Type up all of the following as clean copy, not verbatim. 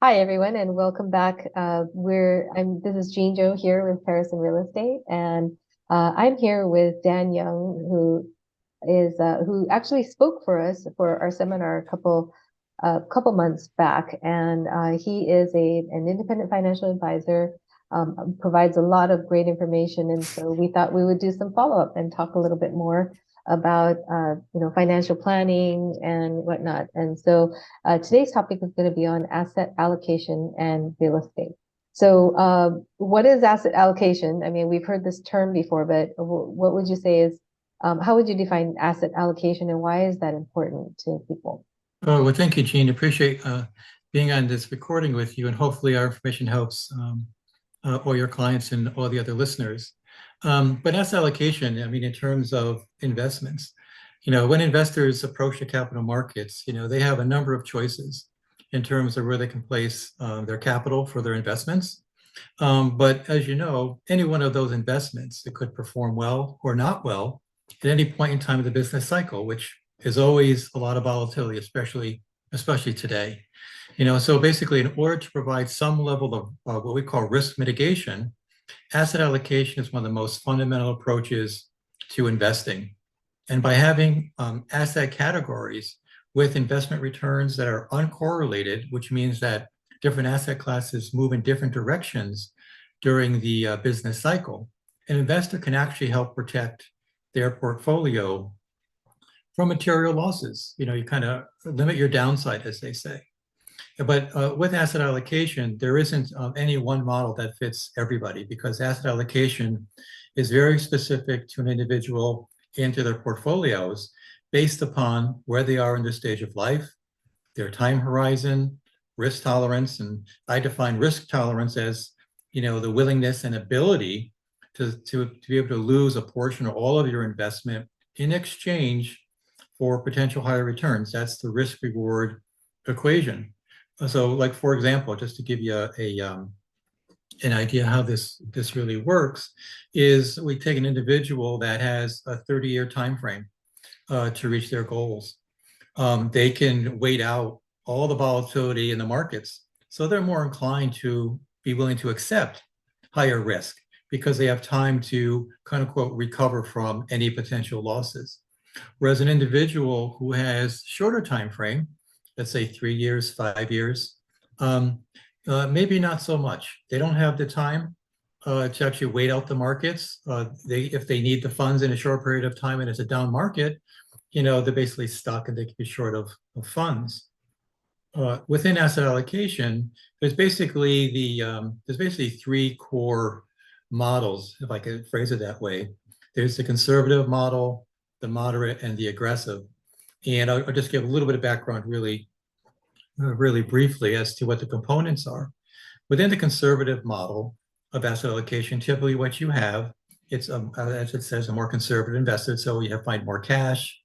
Hi, everyone, and welcome back. This is Jean Jo here with Perisson Real Estate, and I'm here with Dan Young, who actually spoke for us for our seminar a couple months back, and he is an independent financial advisor, provides a lot of great information, and so we thought we would do some follow-up and talk a little bit more about financial planning and whatnot. And so today's topic is going to be on asset allocation and real estate. So, what is asset allocation? I mean, we've heard this term before, but what would you say is, how would you define asset allocation and why is that important to people? Oh, well, thank you, Gene. Appreciate being on this recording with you, and hopefully our information helps all your clients and all the other listeners. But asset allocation, I mean, in terms of investments, when investors approach the capital markets, they have a number of choices in terms of where they can place their capital for their investments. But as you know, any one of those investments, it could perform well or not well at any point in time of the business cycle, which is always a lot of volatility, especially today. So basically, in order to provide some level of what we call risk mitigation, asset allocation is one of the most fundamental approaches to investing. And by having asset categories with investment returns that are uncorrelated, which means that different asset classes move in different directions during the business cycle, an investor can actually help protect their portfolio from material losses. You kind of limit your downside, as they say. But with asset allocation, there isn't any one model that fits everybody because asset allocation is very specific to an individual and to their portfolios based upon where they are in their stage of life, their time horizon, risk tolerance. And I define risk tolerance as, the willingness and ability to be able to lose a portion or all of your investment in exchange for potential higher returns. That's the risk reward equation. So, like, for example, just to give you an idea how this really works, is we take an individual that has a 30-year time frame to reach their goals. They can wait out all the volatility in the markets, so they're more inclined to be willing to accept higher risk because they have time to kind of quote recover from any potential losses. Whereas an individual who has shorter time frame, let's say 3 years, 5 years, maybe not so much. They don't have the time to actually wait out the markets. If they need the funds in a short period of time and it's a down market, they're basically stuck and they can be short of funds. Within asset allocation, there's basically three core models, if I could phrase it that way. There's the conservative model, the moderate, and the aggressive. And I'll just give a little bit of background really briefly as to what the components are. Within the conservative model of asset allocation, typically what you have, it's, as it says, a more conservative invested. So you have find more cash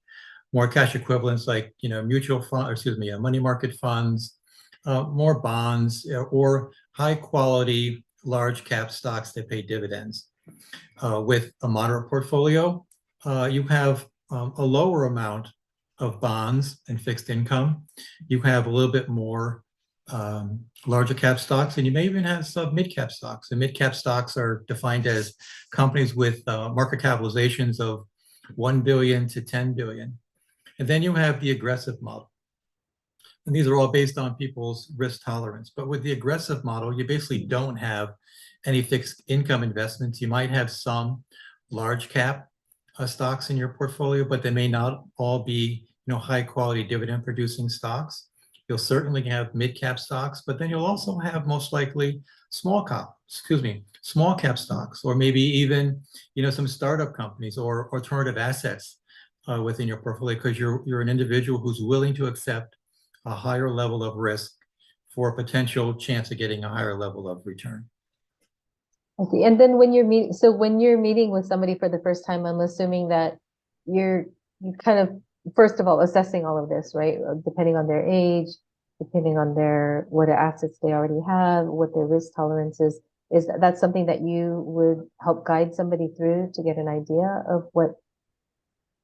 equivalents like, mutual fund, or excuse me, money market funds, more bonds, or high quality, large cap stocks that pay dividends. With a moderate portfolio, you have a lower amount of bonds and fixed income. You have a little bit more larger cap stocks, and you may even have some mid cap stocks. And mid cap stocks are defined as companies with market capitalizations of 1 billion to 10 billion. And then you have the aggressive model. And these are all based on people's risk tolerance. But with the aggressive model, you basically don't have any fixed income investments. You might have some large cap stocks in your portfolio, but they may not all be high quality dividend producing stocks. You'll certainly have mid cap stocks, but then you'll also have most likely small cap stocks, or maybe even some startup companies or alternative assets within your portfolio, because you're an individual who's willing to accept a higher level of risk for a potential chance of getting a higher level of return. I see. And then when you're meeting with somebody for the first time, I'm assuming that you kind of, first of all, assessing all of this, right? Depending on their age, depending on what assets they already have, what their risk tolerance is. That something that you would help guide somebody through to get an idea of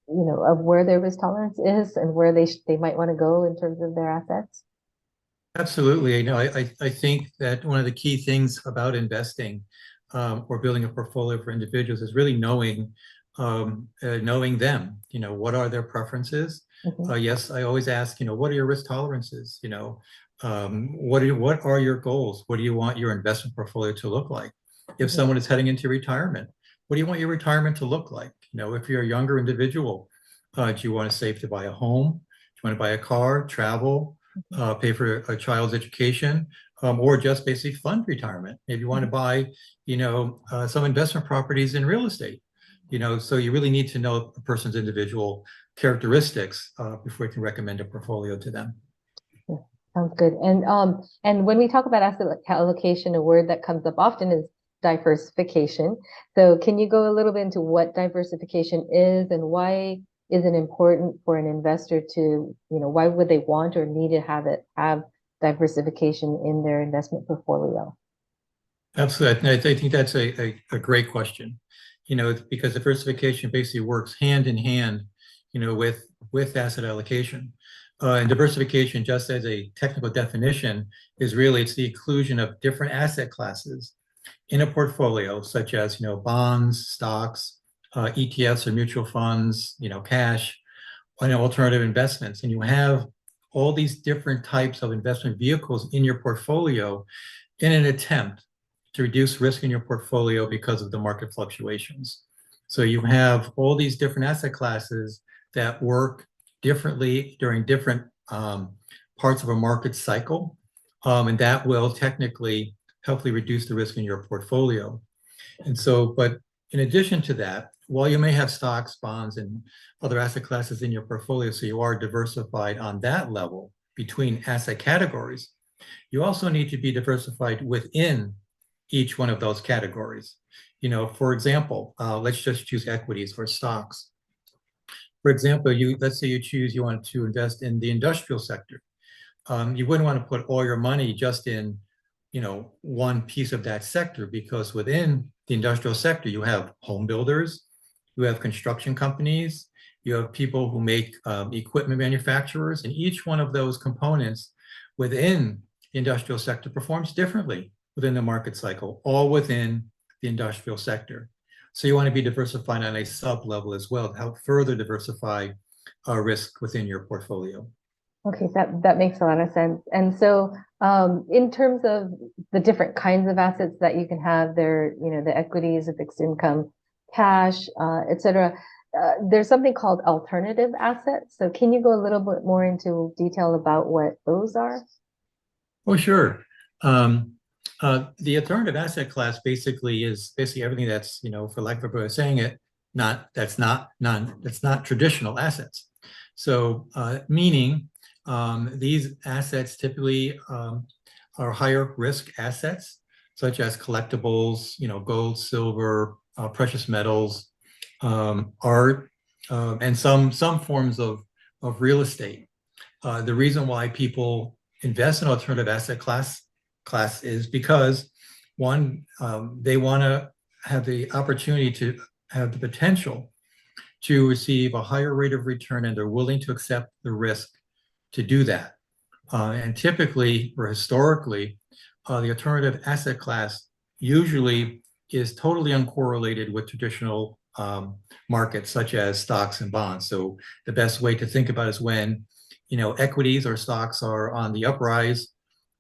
of where their risk tolerance is and where they might want to go in terms of their assets? Absolutely. I think that one of the key things about investing or building a portfolio for individuals is really knowing them. What are their preferences? Mhm, Yes, I always ask, what are your risk tolerances? What are your goals? What do you want your investment portfolio to look like? If mhm, someone is heading into retirement, what do you want your retirement to look like? If you're a younger individual, do you want to save to buy a home? Do you want to buy a car, travel? mhm, Pay for a child's education, or just basically fund retirement. Maybe you want to mhm. buy, some investment properties in real estate. So you really need to know a person's individual characteristics before you can recommend a portfolio to them. Yeah, sounds good. And when we talk about asset allocation, a word that comes up often is diversification. So can you go a little bit into what diversification is and why is it important for an investor to, why would they want or need to have diversification in their investment portfolio? Absolutely. I think that's a great question. Because diversification basically works hand in hand, with asset allocation. And diversification, just as a technical definition, is really it's the inclusion of different asset classes in a portfolio, such as bonds, stocks, ETFs or mutual funds, cash, and alternative investments. And you have all these different types of investment vehicles in your portfolio in an attempt to reduce risk in your portfolio because of the market fluctuations. So you have all these different asset classes that work differently during different parts of a market cycle, and that will technically helpfully reduce the risk in your portfolio. And so, but in addition to that, while you may have stocks, bonds, and other asset classes in your portfolio, so you are diversified on that level between asset categories, you also need to be diversified within each one of those categories. For example, let's just choose equities or stocks. For example, let's say you want to invest in the industrial sector. You wouldn't want to put all your money just in, one piece of that sector because within the industrial sector, you have home builders, you have construction companies, you have people who make equipment manufacturers, and each one of those components within the industrial sector performs differently within the market cycle, all within the industrial sector. So you want to be diversified on a sub level as well to help further diversify risk within your portfolio. Okay, that makes a lot of sense. And so, in terms of the different kinds of assets that you can have, there, the equities, the fixed income, cash, et cetera, there's something called alternative assets. So, can you go a little bit more into detail about what those are? Oh, sure. Um, the alternative asset class basically is basically everything that's, for lack of a better way of saying it, that's not traditional assets. So, meaning these assets typically are higher risk assets, such as collectibles, gold, silver, precious metals, art, and some forms of real estate. The reason why people invest in alternative asset class is because one, they want to have the opportunity to have the potential to receive a higher rate of return, and they're willing to accept the risk to do that. And typically, or historically, the alternative asset class usually is totally uncorrelated with traditional markets such as stocks and bonds. So the best way to think about is when, equities or stocks are on the uprise,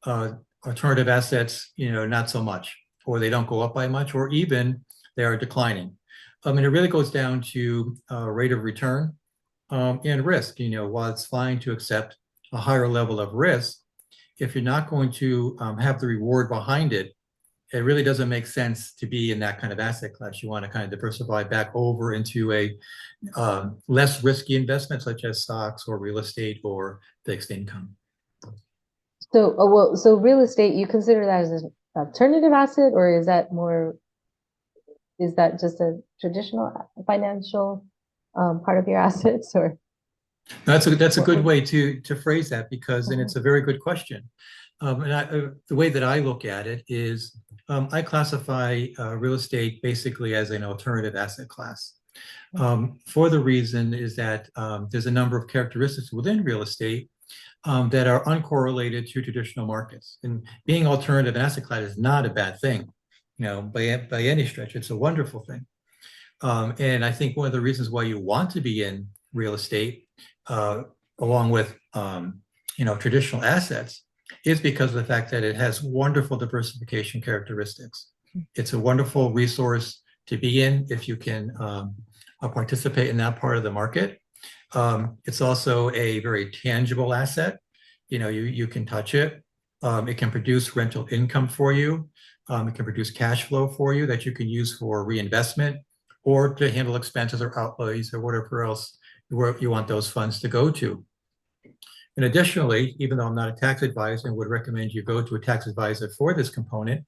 uh, alternative assets, not so much, or they don't go up by much, or even they are declining. And it really goes down to rate of return and risk. While it's fine to accept a higher level of risk, if you're not going to have the reward behind it, it really doesn't make sense to be in that kind of asset class. You want to kind of diversify back over into a less risky investment, such as stocks or real estate or fixed income. So, so real estate, you consider that as an alternative asset, or is that just a traditional financial part of your assets, or That's a what good would? way to phrase that because, and it's a very good question. The way that I look at it is I classify real estate basically as an alternative asset class. For the reason is that there's a number of characteristics within real estate that are uncorrelated to traditional markets. And being alternative asset class is not a bad thing, by any stretch. It's a wonderful thing. And I think one of the reasons why you want to be in real estate, along with traditional assets, is because of the fact that it has wonderful diversification characteristics. It's a wonderful resource to be in if you can participate in that part of the market. It's also a very tangible asset. You can touch it. It can produce rental income for you. It can produce cash flow for you that you can use for reinvestment or to handle expenses or outlays or whatever else where you want those funds to go to. And additionally, even though I'm not a tax advisor and would recommend you go to a tax advisor for this component,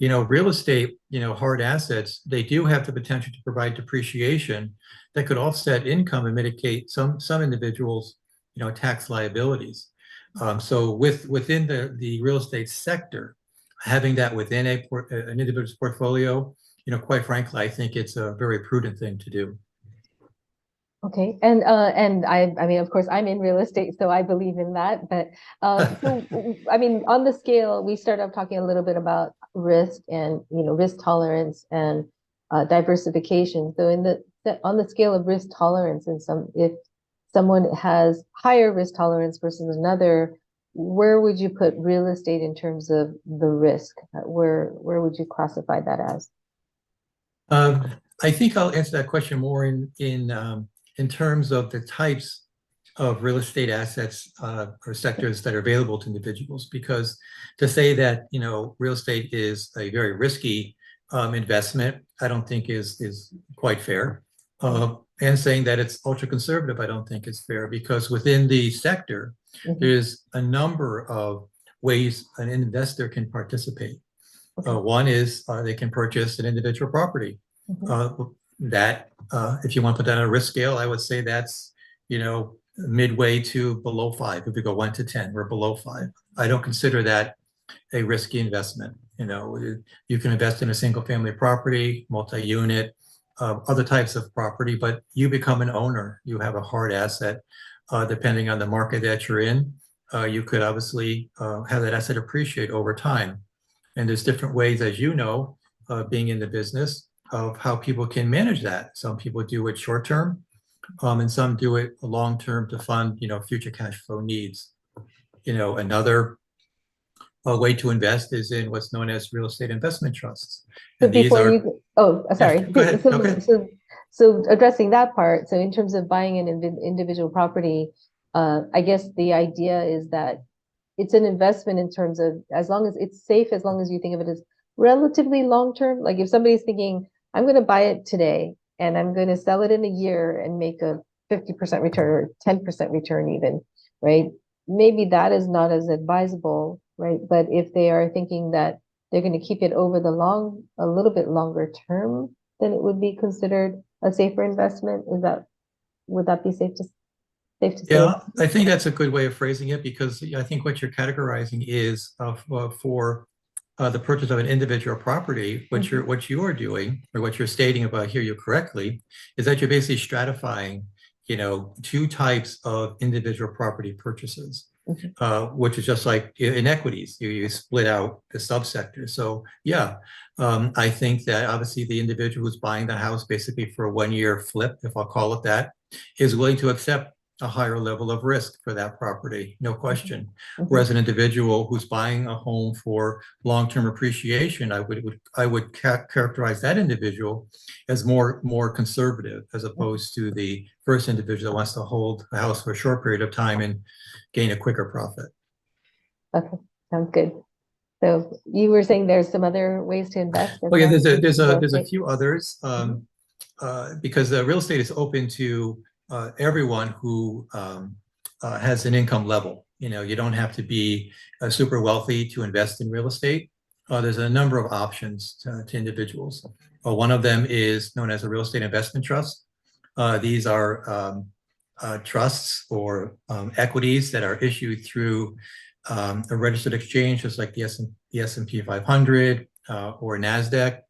real estate, hard assets, they do have the potential to provide depreciation that could offset income and mitigate some individuals, tax liabilities. So within the real estate sector, having that within an individual's portfolio, quite frankly, I think it's a very prudent thing to do. Okay, and I mean, of course, I'm in real estate, so I believe in that. But so, I mean, on the scale, we started off talking a little bit about risk and risk tolerance and diversification. So, on the scale of risk tolerance, and if someone has higher risk tolerance versus another, where would you put real estate in terms of the risk? Where would you classify that as? I think I'll answer that question more in terms of the types of real estate assets or sectors that are available to individuals. Because to say that real estate is a very risky investment, I don't think is quite fair. And saying that it's ultra conservative, I don't think is fair, because within the sector, there's a number of ways an investor can participate. One is they can purchase an individual property. That if you want to put that on a risk scale, I would say that's midway to below 5. If we go 1 to 10, we're below 5. I don't consider that a risky investment. You can invest in a single family property, multi-unit, other types of property, but you become an owner. You have a hard asset. Depending on the market that you're in, you could obviously have that asset appreciate over time. And there's different ways, as being in the business, of how people can manage that. Some people do it short term, and some do it long term to fund, future cash flow needs. Another way to invest is in what's known as real estate investment trusts. And these are, sorry. Yes, go ahead. Okay. So addressing that part, so in terms of buying an individual property, I guess the idea is that it's an investment in terms of, as long as it's safe, as long as you think of it as relatively long term. Like if somebody's thinking, I'm going to buy it today and I'm going to sell it in a year and make a 50% return or 10% return even, right? Maybe that is not as advisable, right? But if they are thinking that they're going to keep it over a little bit longer term, then it would be considered a safer investment. Would that be safe to say? Yeah, I think that's a good way of phrasing it, because I think what you're categorizing is for the purchase of an individual property, what you are doing, or what you're stating, if I hear you correctly, is that you're basically stratifying, two types of individual property purchases, which is just like in equities, you split out the subsectors. So yeah, I think that obviously the individual who's buying the house basically for a 1-year flip, if I'll call it that, is willing to accept a higher level of risk for that property, no question. Whereas an individual who's buying a home for long-term appreciation, I would characterize that individual as more conservative, as opposed to the first individual that wants to hold the house for a short period of time and gain a quicker profit. Okay, sounds good. So you were saying there's some other ways to invest? Oh yeah, there's a few others, because real estate is open to everyone who has an income level. You don't have to be super wealthy to invest in real estate. There's a number of options to individuals. One of them is known as a real estate investment trust. These are trusts or equities that are issued through a registered exchange, just like the S&P 500 or NASDAQ.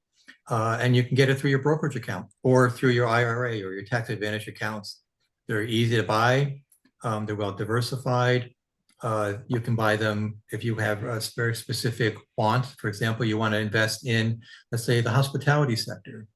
And you can get it through your brokerage account or through your IRA or your tax advantage accounts. They're easy to buy. They're well diversified. You can buy them if you have a very specific want. For example, you want to invest in, let's say, the hospitality sector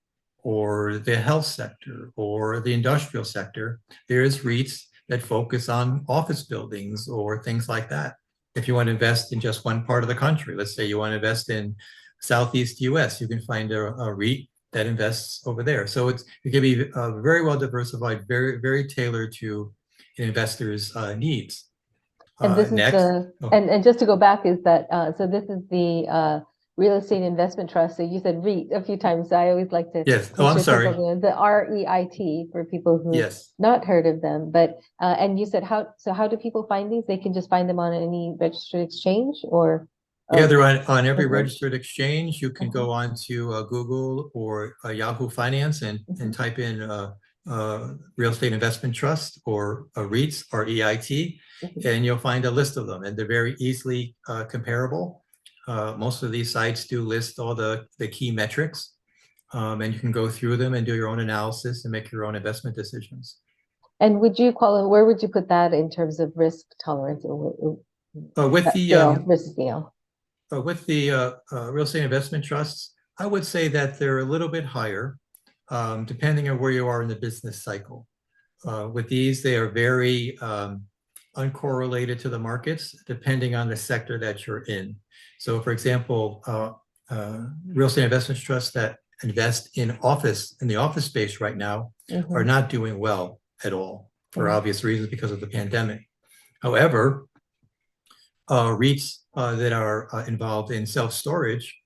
or the health sector or the industrial sector. There's REITs that focus on office buildings or things like that. If you want to invest in just one part of the country, let's say you want to invest in Southeast US, you can find a REIT that invests over there. So it can be very well diversified, very, very tailored to an investor's needs. And this is Next, the oh, and just to go back is that so this is the real estate investment trust. So you said REIT a few times. So I always like to yes. Oh, make I'm sure sorry. people know the REIT for people who Yes. not heard of them. But and you said how do people find these? They can just find them on any registered exchange or Yeah, oh, they're on every okay. registered exchange. You can go on to Google or Yahoo Finance and Mhm. type in real estate investment trust or REITs or EIT, Mhm. and you'll find a list of them. And they're very easily comparable. Most of these sites do list all the key metrics, and you can go through them and do your own analysis and make your own investment decisions. And would you where would you put that in terms of risk tolerance or With that the scale, risk scale? real estate investment trusts, I would say that they're a little bit higher, depending on where you are in the business cycle. With these, they are very uncorrelated to the markets, depending on the sector that you're in. So, for example, real estate investment trusts that invest in the office space right now are Hmm. not doing well at all for Hmm. obvious reasons because of the pandemic. However, REITs that are involved in self-storage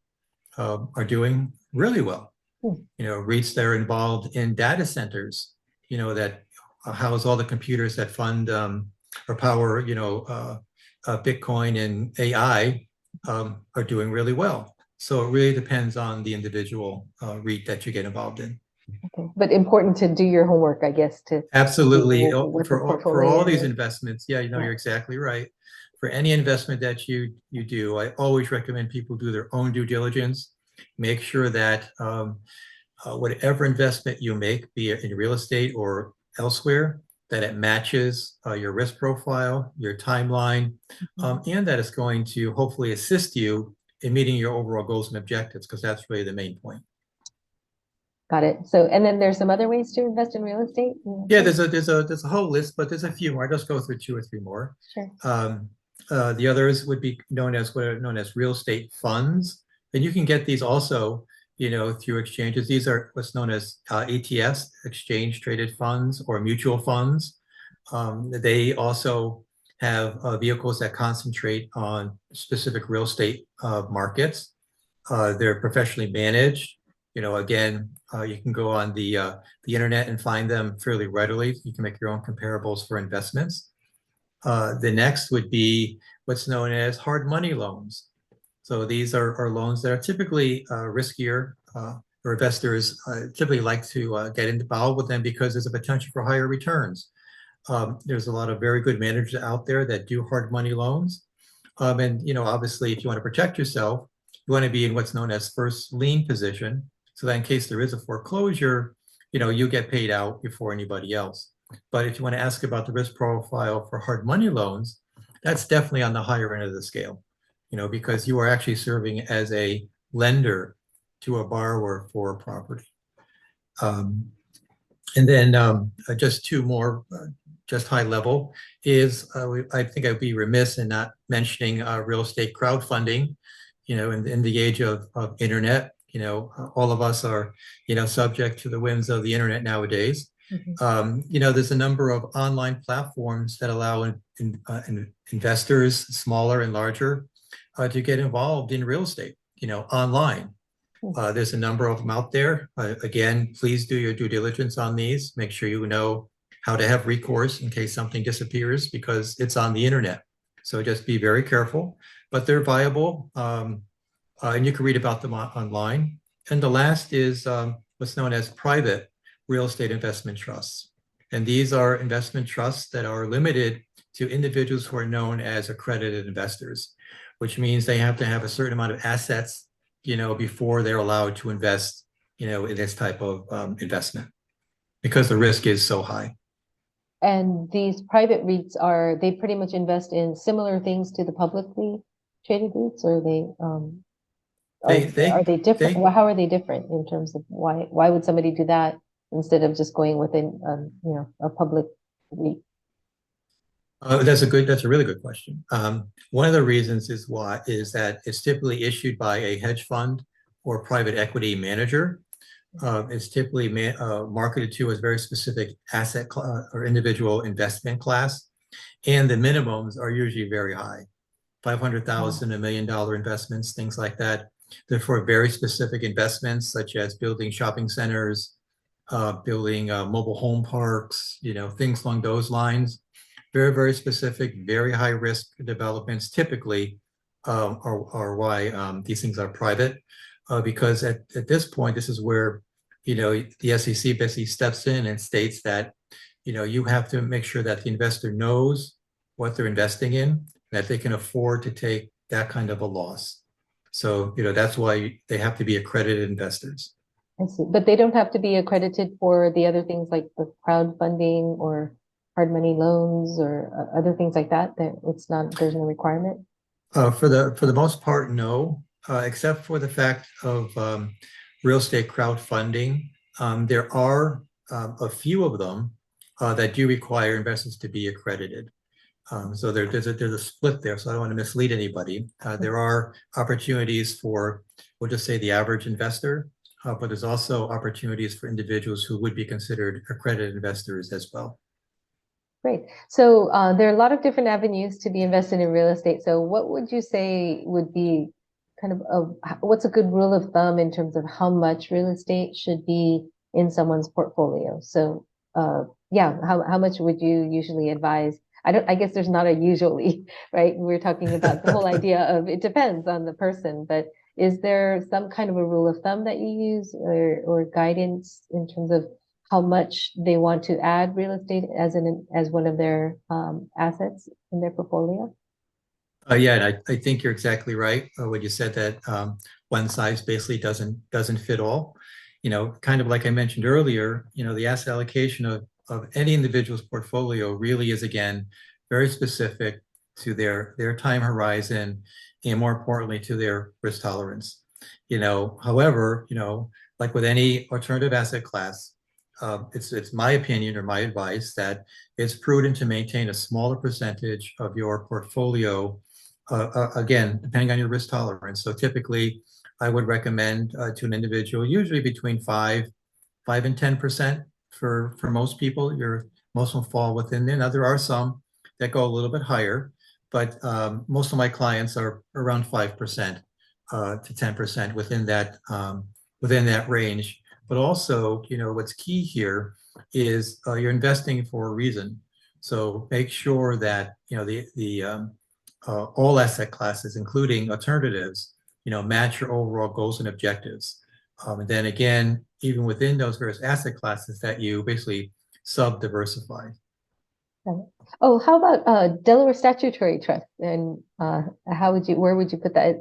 are doing really well. REITs that are involved in data centers, that house all the computers that fund or power, Bitcoin and AI are doing really well. So it really depends on the individual REIT that you get involved in. Okay. But important to do your homework, I guess, to see Absolutely. what the For all these portfolio is. investments, yeah, Yeah. you're exactly right. For any investment that you do, I always recommend people do their own due diligence. Make sure that whatever investment you make, be it in real estate or elsewhere, that it matches your risk profile, your timeline, Mhm. and that it's going to hopefully assist you in meeting your overall goals and objectives, because that's really the main point. Got it. So, and then there's some other ways to invest in real estate. Yeah, there's a whole list, but there's a few more. I'll just go through two or three more. Sure. Um, the others would be known as what are known as real estate funds. And you can get these also, through exchanges. These are what's known as ETFs, exchange traded funds or mutual funds. They also have vehicles that concentrate on specific real estate markets. They're professionally managed. Again, you can go on the internet and find them fairly readily. You can make your own comparables for investments. The next would be what's known as hard money loans. So these are loans that are typically riskier, or investors typically like to get involved with them because there's a potential for higher returns. There's a lot of very good managers out there that do hard money loans. And obviously, if you want to protect yourself, you want to be in what's known as first lien position, so that in case there is a foreclosure, you get paid out before anybody else. But if you want to ask about the risk profile for hard money loans, that's definitely on the higher end of the scale, because you are actually serving as a lender to a borrower for a property. Um, and then just two more, just high level, is I think I'd be remiss in not mentioning real estate crowdfunding. In the age of internet, all of us are, subject to the whims of the internet nowadays. Mhm. There's a number of online platforms that allow investors, smaller and larger, to get involved in real estate, online. There's a number of them out there. Again, please do your due diligence on these. Make sure you know how to have recourse in case something disappears because it's on the internet. So just be very careful, but they're viable, and you can read about them online. And the last is what's known as private real estate investment trusts. And these are investment trusts that are limited to individuals who are known as accredited investors, which means they have to have a certain amount of assets, before they're allowed to invest, in this type of investment because the risk is so high. And these private REITs they pretty much invest in similar things to the publicly traded REITs, or They are they they different? they Well, how are they different in terms of why would somebody do that instead of just going within a public REIT? that's a really good question. One of the reasons is that it's typically issued by a hedge fund or private equity manager. It's typically marketed to as very specific or individual investment class, and the minimums are usually very high, Oh, 500,000, $1 million investments, things like that. They're for very specific investments, such as building shopping centers, building mobile home parks, things along those lines. Very, very specific, very high risk developments typically are why these things are private. Because at this point, this is where, the SEC basically steps in and states that, you have to make sure that the investor knows what they're investing in, that they can afford to take that kind of a loss. So, that's why they have to be accredited investors. I see. But they don't have to be accredited for the other things like the crowdfunding or hard money loans or other things like that. There's no requirement. For the most part, no, except for the fact of real estate crowdfunding. There are a few of them that do require investors to be accredited. So there's a split there. So I don't want to mislead anybody. There are opportunities for, we'll just say, the average investor, but there's also opportunities for individuals who would be considered accredited investors as well. Great. So there are a lot of different avenues to be invested in real estate. So what would you say would be what's a good rule of thumb in terms of how much real estate should be in someone's portfolio? So yeah, how much would you usually advise? I guess there's not a usually, right? We're talking about the whole idea of it depends on the person, but is there some kind of a rule of thumb that you use or guidance in terms of how much they want to add real estate as one of their assets in their portfolio? Yeah, and I think you're exactly right when you said that one size basically doesn't fit all. Kind of like I mentioned earlier, the asset allocation of any individual's portfolio really is, again, very specific to their time horizon and, more importantly, to their risk tolerance. However, like with any alternative asset class, it's my opinion or my advice that it's prudent to maintain a smaller percentage of your portfolio, again, depending on your risk tolerance. So typically, I would recommend to an individual, usually between 5 and 10% for most people. Most will fall within there. Now, there are some that go a little bit higher, but most of my clients are around 5% to 10% within that range. But also, what's key here is you're investing for a reason. So make sure that the all asset classes, including alternatives, match your overall goals and objectives. And then again, even within those various asset classes, that you basically sub-diversify. Right. Oh, how about Delaware statutory trust? And where would you put that?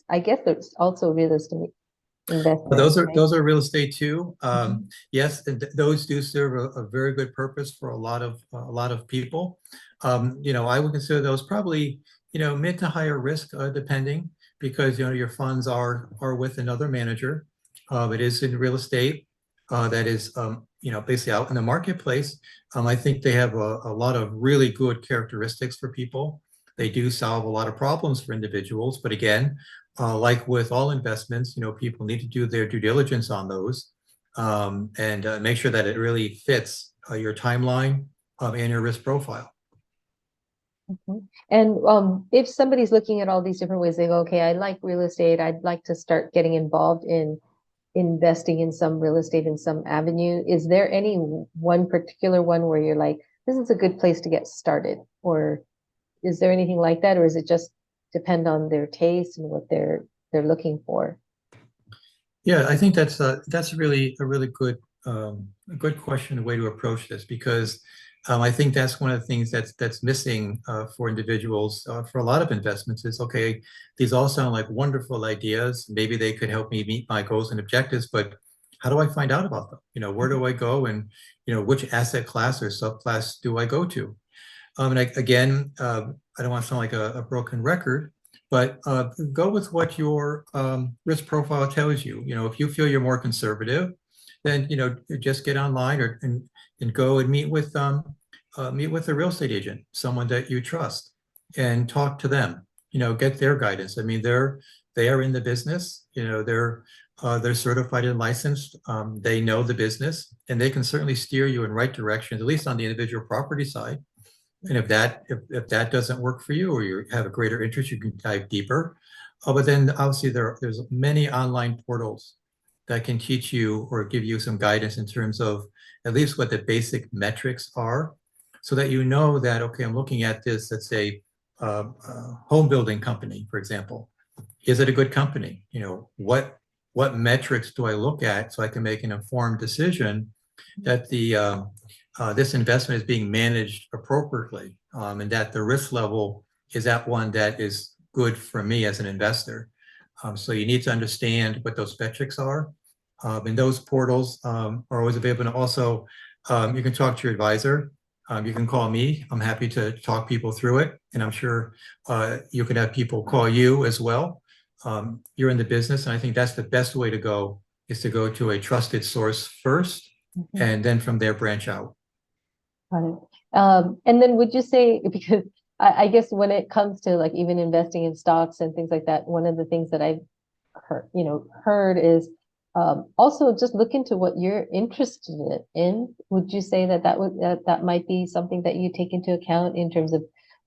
I guess there's also real estate But investment, those are right? those are real estate too. Mhm. Yes, and those do serve a very good purpose for a lot of people. I would consider those probably mid to higher risk, depending, because your funds are with another manager. It is in real estate that is basically out in the marketplace. I think they have a lot of really good characteristics for people. They do solve a lot of problems for individuals, but again, like with all investments, people need to do their due diligence on those, and make sure that it really fits your timeline and your risk profile. Mhm. And if somebody's looking at all these different ways, they go, okay, I like real estate. I'd like to start getting involved in investing in some real estate in some avenue. Is there any one particular one where you're like, this is a good place to get started? Or is there anything like that? Or is it just depend on their taste and what they're looking for? Yeah, I think that's really a really a good question, a way to approach this, because I think that's one of the things that's missing for individuals for a lot of investments is, okay, these all sound like wonderful ideas. Maybe they could help me meet my goals and objectives, but how do I find out about them? Where do I go, and which asset class or subclass do I go to? And again, I don't want to sound like a broken record, but go with what your risk profile tells you. If you feel you're more conservative, then just get online and go and meet with a real estate agent, someone that you trust, and talk to them. Get their guidance. I mean, they are in the business. They're certified and licensed. They know the business, and they can certainly steer you in right directions, at least on the individual property side. And if that doesn't work for you, or you have a greater interest, you can dive deeper. But then obviously there's many online portals that can teach you or give you some guidance in terms of at least what the basic metrics are, so that that, okay, I'm looking at this, let's say, home building company, for example. Is it a good company? What metrics do I look at so I can make an informed decision that this investment is being managed appropriately, and that the risk level is at one that is good for me as an investor. So you need to understand what those metrics are. And those portals are always available. And also, you can talk to your advisor. You can call me. I'm happy to talk people through it. And I'm sure you can have people call you as well. You're in the business, and I think that's the best way to go, is to go to a trusted source first, and then from there branch out. Got it. And then would you say, because I guess when it comes to like even investing in stocks and things like that, one of the things that I've heard is also just look into what you're interested in. Would you say that might be something that you take into account in terms of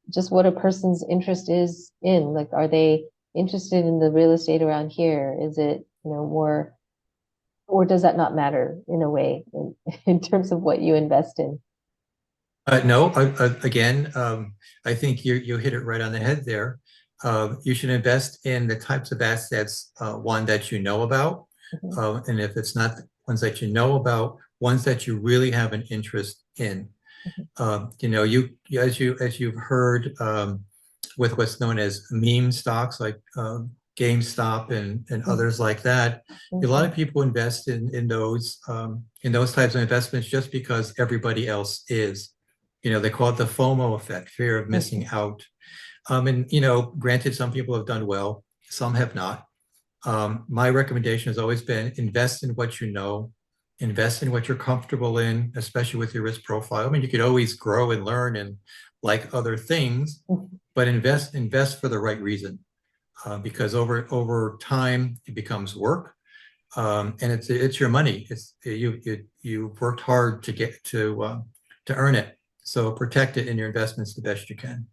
just what a person's interest is in? Like, are they interested in the real estate around here? Is it, more, or does that not matter in a way in terms of what you invest in? No, again, I think you hit it right on the head there. You should invest in the types of assets, one that you know about, and if it's not ones that you know about, ones that you really have an interest in. As you've heard, with what's known as meme stocks like GameStop and others like that, a lot of people invest in those types of investments just because everybody else is. They call it the FOMO effect, fear of missing out. And granted, some people have done well, some have not. My recommendation has always been invest in what you know, invest in what you're comfortable in, especially with your risk profile. I mean, you could always grow and learn and like other things, but invest for the right reason, because over time it becomes work, and it's your money. You've worked hard to get to earn it. So protect it in your investments the best you can.